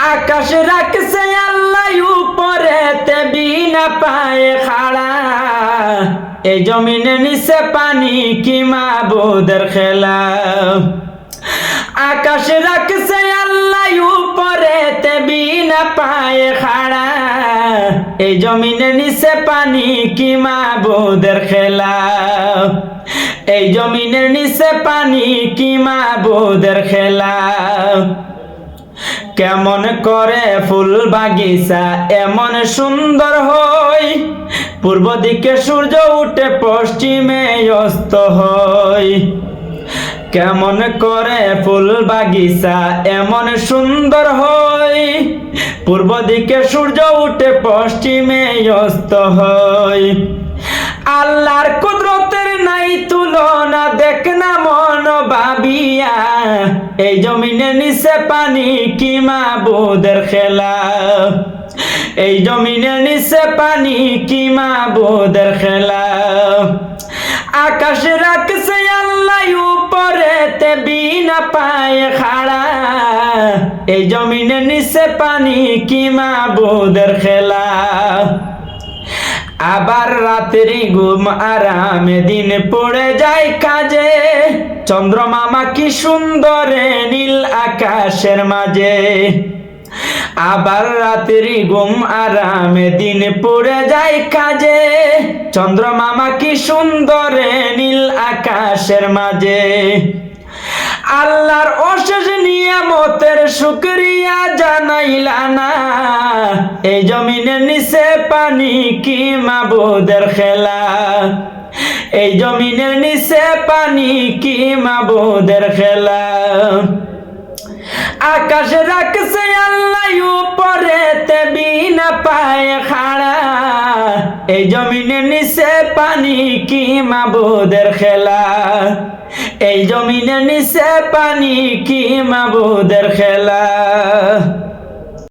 আকাশ রাখছে আল্লাহ উপরেতে বিনা পায়ে খাড়া, এই জমিনে নিচে পানি কি মাবুদের খেলা। আকাশ রাখছে আল্লাহ উপরেতে বিনা পায়ে খাড়া, এই জমিনে নিচে পানি কি মাবুদের খেলা। এই জমিনের নিচে পানি কি মাবুদের খেলা। কেমন করে ফুল বাগিচা এমন সুন্দর হয়, পূর্ব দিকে সূর্য উঠে পশ্চিমে অস্ত হয়। কেমন করে ফুল বাগিচা এমন সুন্দর হয়, পূর্ব দিকে সূর্য উঠে পশ্চিমে অস্ত হয়। আল্লাহর কুদরতের নাই তুলনা, দেখ না মন ভাবিয়া, এই জমিনের নিচে পানি কি মাবুদের খেলা। এই জমিনের নিচে পানি কি মাবুদের খেলা। আকাশ রাখছে আল্লাহ উপরেতে বিনা পায়ে খাড়া, এই জমিনের নিচে পানি কি মাবুদের খেলা। আবার রাত্রি ঘুম আরামে দিন পড়ে যায় কাজে, চন্দ্রমামা কি সুন্দরে নীল আকাশের মাঝে। আবার রাত্রি ঘুম আরামে দিন পড়ে যায় কাজে, চন্দ্রমামা কি সুন্দরে নীল আকাশের মাঝে। আল্লাহর অশেষ নিয়ামতের শুকরিয়া জানাইলা না, এই জমিনের নিচে পানি কি মাবুদের খেলা। এই জমিনের নিচে পানি কি মাবুদের খেলা। আকাশ রাখছে আল্লাহ উপরেতে বিনা পায়ে খাড়া, এই জমিনের নিচে পানি কি মাবুদের খেলা। এই জমিনের নিচে পানি কি মাবুদের খেলা।